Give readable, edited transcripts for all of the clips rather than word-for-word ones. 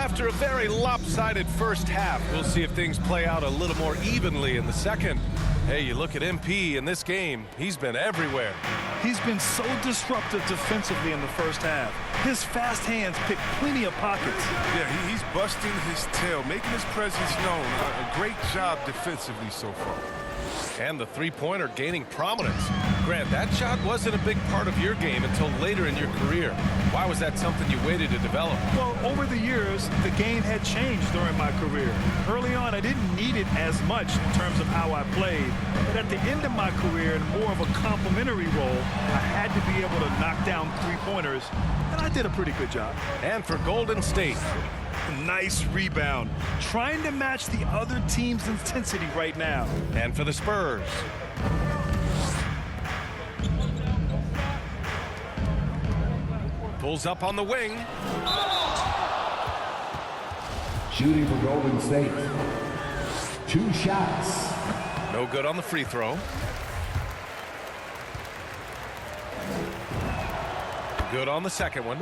After a very lopsided first half, we'll see if things play out a little more evenly in the second. Hey, you look at MP in this game, he's been everywhere. He's been so disruptive defensively in the first half. His fast hands pick plenty of pockets. Yeah, he's busting his tail, making his presence known. A great job defensively so far. And the three-pointer gaining prominence. Grant, that shot wasn't a big part of your game until later in your career. Why was that something you waited to develop? Well, over the years, the game had changed during my career. Early on, I didn't need it as much in terms of how I played. But at the end of my career, in more of a complementary role, I had to be able to knock down three-pointers, and I did a pretty good job. And for Golden State, nice rebound. Trying to match the other team's intensity right now. and for the Spurs. Pulls up on the wing. Shooting for Golden State. 2 shots. No good on the free throw. Good on the second one.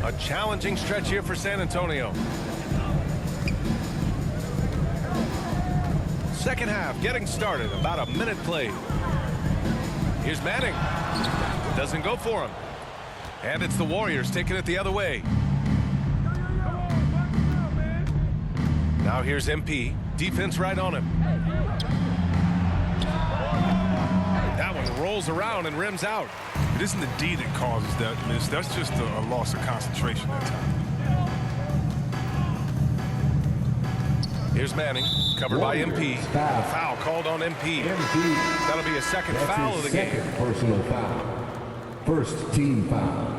A challenging stretch here for San Antonio. Second half getting started. About a minute played. Here's Manning. Doesn't go for him. And it's the Warriors taking it the other way. Now here's MP. Defense right on him. That one rolls around and rims out. It isn't the D that causes that miss. That's just a loss of concentration that time. Here's Manning, covered by MP. Foul. Foul called on MP. That'll be a second That's foul his of the game. second personal foul. First team foul.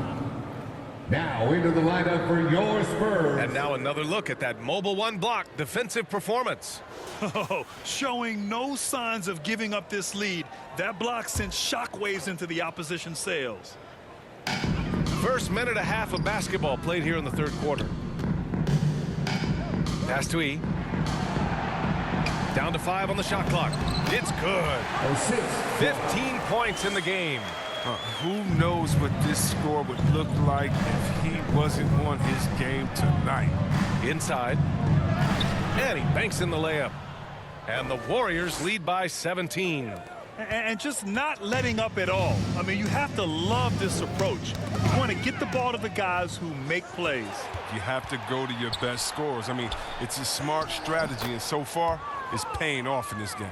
Now into the lineup for your Spurs. And now another look at that mobile one block defensive performance. Oh, showing no signs of giving up this lead. That block sent shockwaves into the opposition sails. First minute and a half of basketball played here in the third quarter. Pass to E. Down to 5 on the shot clock. It's good. 15 points in the game. Who knows what this score would look like if he wasn't on his game tonight. Inside. And he banks in the layup. And the Warriors lead by 17. And just not letting up at all. I mean, you have to love this approach. You want to get the ball to the guys who make plays. You have to go to your best scorers. I mean, it's a smart strategy, and so far, it's paying off in this game.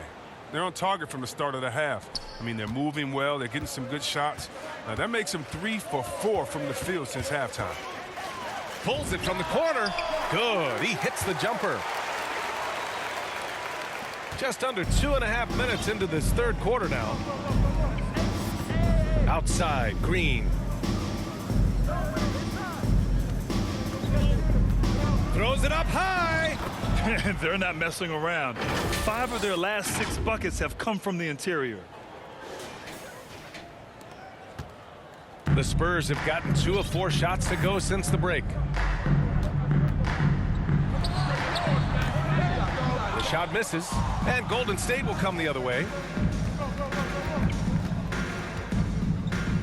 They're on target from the start of the half. I mean, they're moving well. They're getting some good shots. That makes them 3 for 4 from the field since halftime. Pulls it from the corner. Good. He hits the jumper. Just under 2.5 minutes into this third quarter now. Outside, Green. Throws it up high. They're not messing around. 5 of their last 6 buckets have come from the interior. The Spurs have gotten 2 of 4 shots to go since the break. The shot misses, and Golden State will come the other way.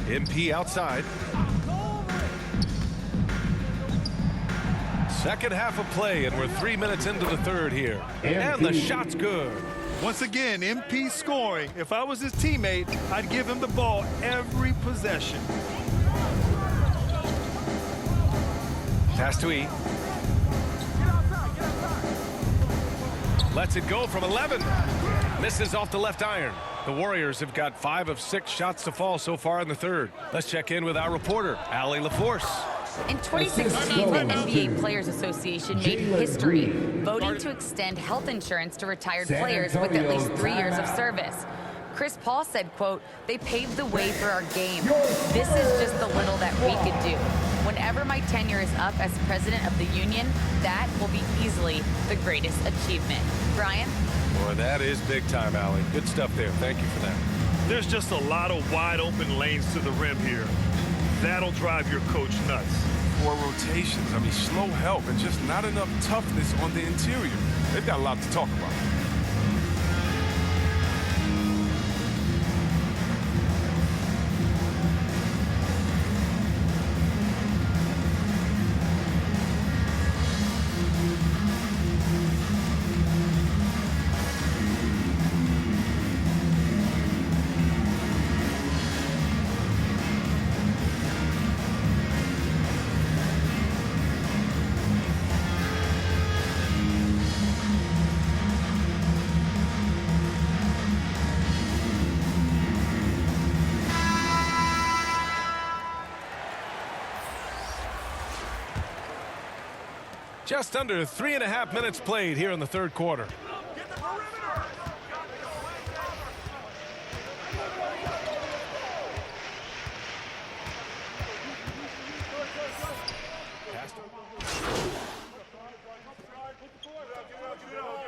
MP outside. Second half of play, and we're 3 minutes into the third here. And the shot's good. Once again, MP scoring. If I was his teammate, I'd give him the ball every possession. Pass to E. Lets it go from 11. Misses off the left iron. The Warriors have got 5 of 6 shots to fall so far in the third. Let's check in with our reporter, Allie LaForce. In 2016, the NBA Players Association made history, voting to extend health insurance to retired players with at least 3 years of service. Chris Paul said, quote, "They paved the way for our game. This is just the little that we could do. Whenever my tenure is up as president of the union, that will be easily the greatest achievement." Brian? Boy, that is big time, Allie. Good stuff there. Thank you for that. There's just a lot of wide open lanes to the rim here. That'll drive your coach nuts. 4 rotations. I mean, slow help and just not enough toughness on the interior. They've got a lot to talk about. Just under 3.5 minutes played here in the third quarter.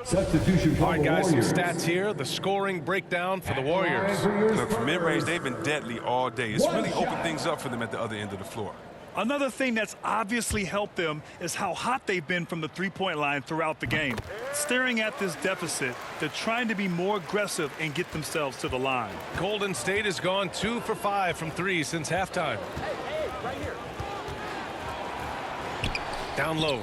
Substitution for All right, the guys, some Warriors. stats here. The scoring breakdown for the Warriors. Look, from mid-range, they've been deadly all day. It's really opened things up for them at the other end of the floor. Another thing that's obviously helped them is how hot they've been from the three-point line throughout the game. Staring at this deficit, they're trying to be more aggressive and get themselves to the line. Golden State has gone 2 for 5 from 3 since halftime. Down low.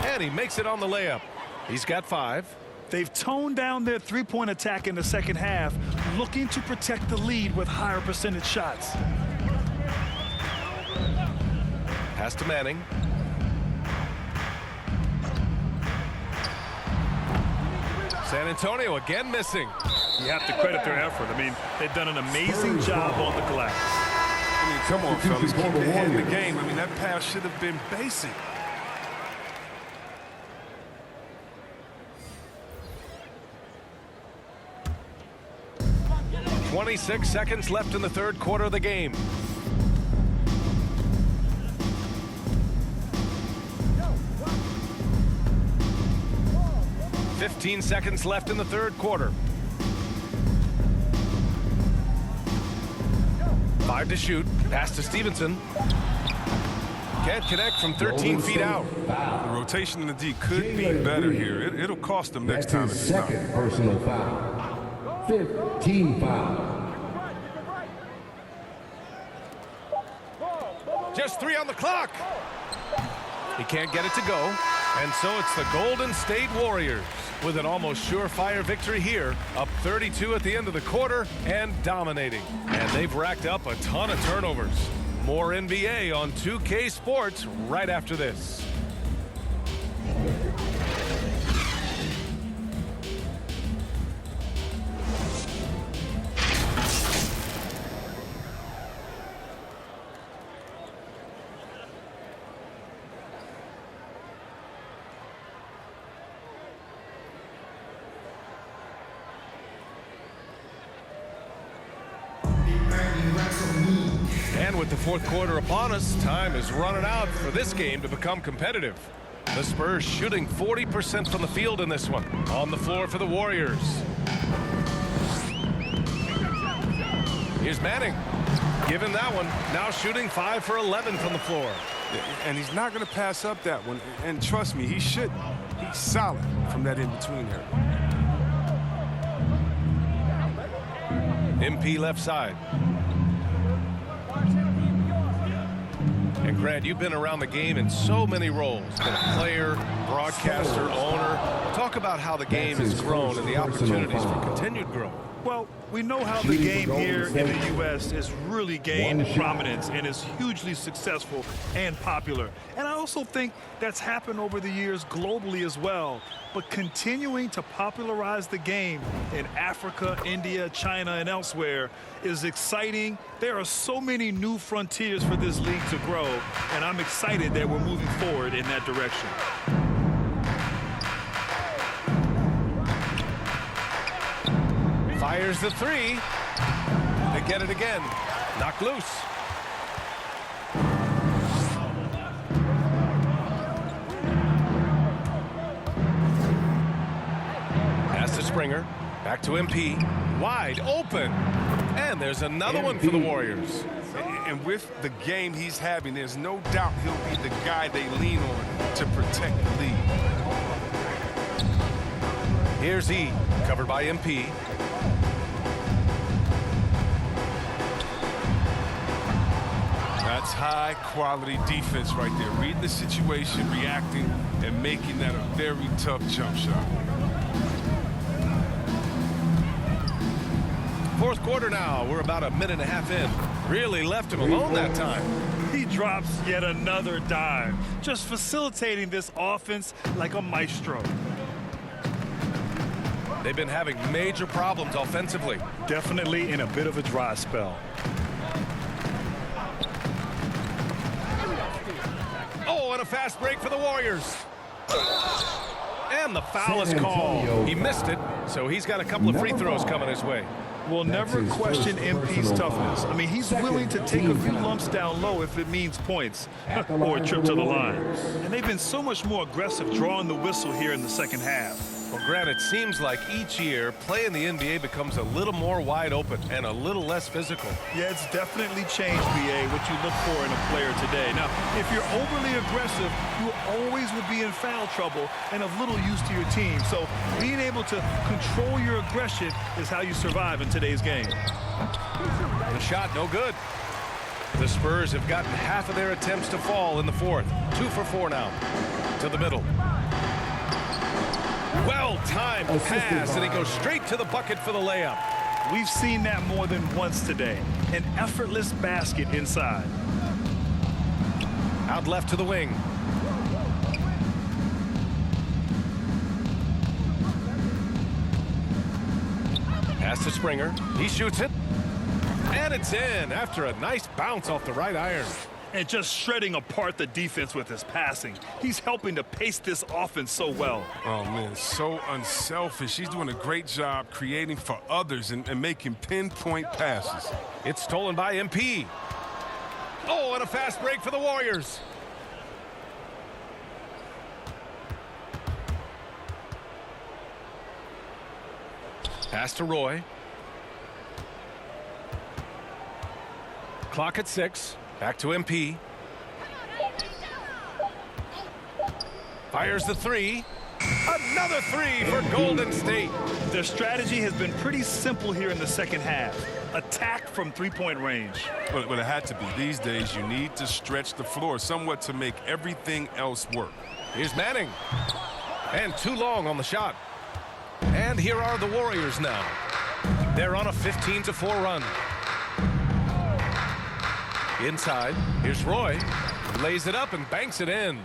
And he makes it on the layup. He's got 5. They've toned down their three-point attack in the second half, looking to protect the lead with higher percentage shots. Pass to Manning. San Antonio again missing. You have to credit their effort. I mean, they've done an amazing job on the glass. I mean, come on, fellas, keep your head in the game. I mean, that pass should have been basic. .26 seconds left in the third quarter of the game. .15 seconds left in the third quarter. 5 to shoot. Pass to Stevenson. Can't connect from 13 feet out. The rotation in the D could be better here. It'll cost them next time. That's his second personal foul. 15 foul. Just 3 on the clock. He can't get it to go. And so it's the Golden State Warriors with an almost surefire victory here, up 32 at the end of the quarter and dominating. And they've racked up a ton of turnovers. More NBA on 2K Sports right after this. And with the fourth quarter upon us, time is running out for this game to become competitive. The Spurs shooting 40% from the field in this one. On the floor for the Warriors. Here's Manning. Give him that one. Now shooting 5 for 11 from the floor. And he's not going to pass up that one. And trust me, he should. He's solid from that in-between there. MP left side. And Grant, you've been around the game in so many roles. Been a player, broadcaster, owner. Talk about how the game has grown and the opportunities for continued growth. Well, we know how the game here in the U.S. has really gained prominence and is hugely successful and popular. And I also think that's happened over the years globally as well. But continuing to popularize the game in Africa, India, China, and elsewhere is exciting. There are so many new frontiers for this league to grow, and I'm excited that we're moving forward in that direction. Fires the 3. They get it again. Knocked loose. Pass to Springer. Back to MP. Wide open. And there's another one for the Warriors. And with the game he's having, there's no doubt he'll be the guy they lean on to protect the lead. Here's E. Covered by MP. That's high-quality defense right there. Reading the situation, reacting, and making that a very tough jump shot. Fourth quarter now. We're about a minute and a half in. Really left him alone that time. He drops yet another dime, just facilitating this offense like a maestro. They've been having major problems offensively. Definitely in a bit of a dry spell. Oh, and a fast break for the Warriors. And the foul is called. He missed it, so he's got a couple of free throws coming his way. Will never question MP's toughness. I mean, he's willing to take a few lumps down low if it means points or a trip to the line. And they've been so much more aggressive drawing the whistle here in the second half. Well, Grant, it seems like each year, play in the NBA becomes a little more wide open and a little less physical. Yeah, it's definitely changed, BA, what you look for in a player today. Now, if you're overly aggressive, you always will be in foul trouble and of little use to your team. So being able to control your aggression is how you survive in today's game. The shot, no good. The Spurs have gotten half of their attempts to fall in the fourth. 2 for 4 now. To the middle. Well-timed pass, and he goes straight to the bucket for the layup. We've seen that more than once today. An effortless basket inside. Out left to the wing. Pass to Springer. He shoots it. And it's in after a nice bounce off the right iron. And just shredding apart the defense with his passing. He's helping to pace this offense so well. Oh, man, so unselfish. He's doing a great job creating for others and making pinpoint passes. It's stolen by MP. Oh, and a fast break for the Warriors. Pass to Roy. Clock at 6. Back to MP. Fires the 3. Another 3 for Golden State. Their strategy has been pretty simple here in the second half. Attack from three-point range. But it had to be. These days, you need to stretch the floor somewhat to make everything else work. Here's Manning. And too long on the shot. And here are the Warriors now. They're on a 15-4 run. Inside, here's Roy. Lays it up and banks it in.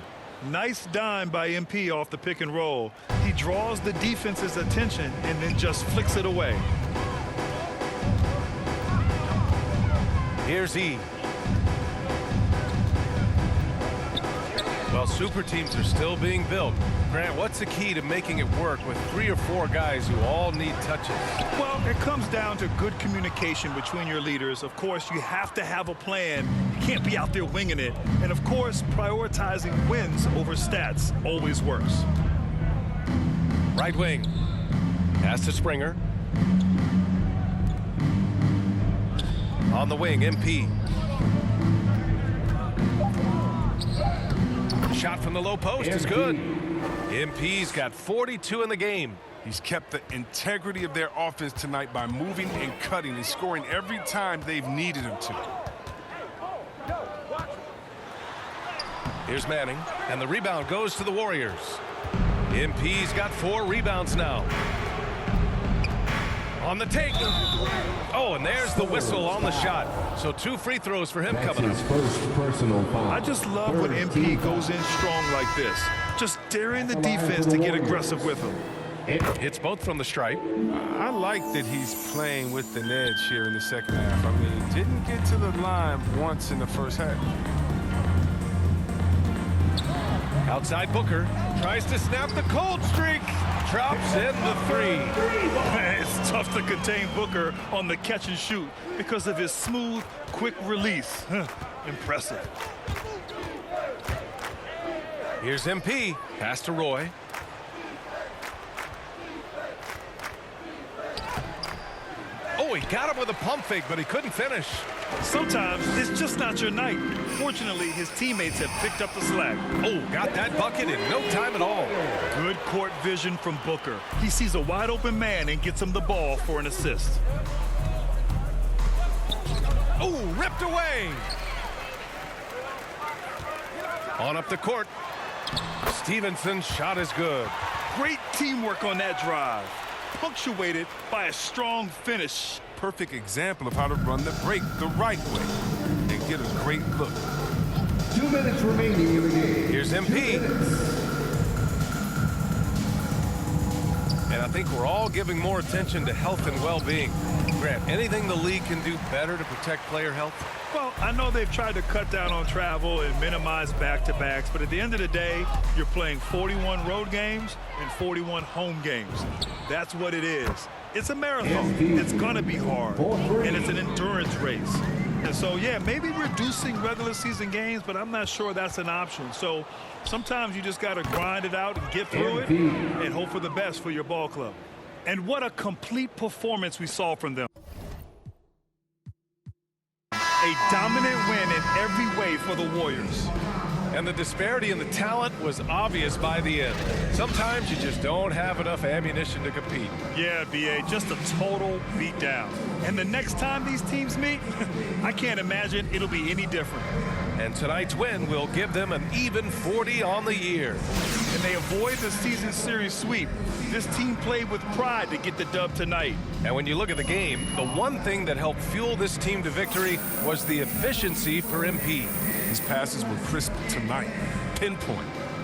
Nice dime by MP off the pick and roll. He draws the defense's attention and then just flicks it away. Here's E. Well, super teams are still being built. Grant, what's the key to making it work with 3 or 4 guys who all need touches? Well, it comes down to good communication between your leaders. Of course, you have to have a plan. You can't be out there winging it. And of course, prioritizing wins over stats always works. Right wing. Pass to Springer. On the wing, MP. Shot from the low post is good. MP's got 42 in the game. He's kept the integrity of their offense tonight by moving and cutting and scoring every time they've needed him to. Here's Manning, and the rebound goes to the Warriors. MP's got 4 rebounds now. On the take. Oh, and there's the whistle on the shot. So 2 free throws for him coming up. First personal foul. I just love when MP goes in strong like this. Just daring the defense to get aggressive with him. Hits both from the stripe. I like that he's playing with an edge here in the second half. I mean, he didn't get to the line once in the first half. Outside Booker. Tries to snap the cold streak. Drops in the 3. Man, it's tough to contain Booker on the catch and shoot because of his smooth, quick release. Impressive. Here's MP. Pass to Roy. Oh, he got him with a pump fake, but he couldn't finish. Sometimes it's just not your night. Fortunately, his teammates have picked up the slack. Oh, got that bucket in no time at all. Good court vision from Booker. He sees a wide open man and gets him the ball for an assist. Oh, ripped away. On up the court. Stevenson's shot is good. Great teamwork on that drive. Punctuated by a strong finish. Perfect example of how to run the break the right way and get a great look. 2 minutes remaining in the game. Here's MP. And I think we're all giving more attention to health and well-being. Grant, anything the league can do better to protect player health? Well, I know they've tried to cut down on travel and minimize back-to-backs, but at the end of the day, you're playing 41 road games and 41 home games. That's what it is. It's a marathon. It's going to be hard, and it's an endurance race. And so, yeah, maybe reducing regular season games, but I'm not sure that's an option. So sometimes you just got to grind it out and get through it and hope for the best for your ball club. And what a complete performance we saw from them. A dominant win in every way for the Warriors. And the disparity in the talent was obvious by the end. Sometimes you just don't have enough ammunition to compete. Yeah, B.A., just a total beatdown. And the next time these teams meet, I can't imagine it'll be any different. And tonight's win will give them an even 40 on the year. And they avoid the season series sweep. This team played with pride to get the dub tonight. And when you look at the game, the one thing that helped fuel this team to victory was the efficiency for MP. His passes were crisp tonight, pinpoint.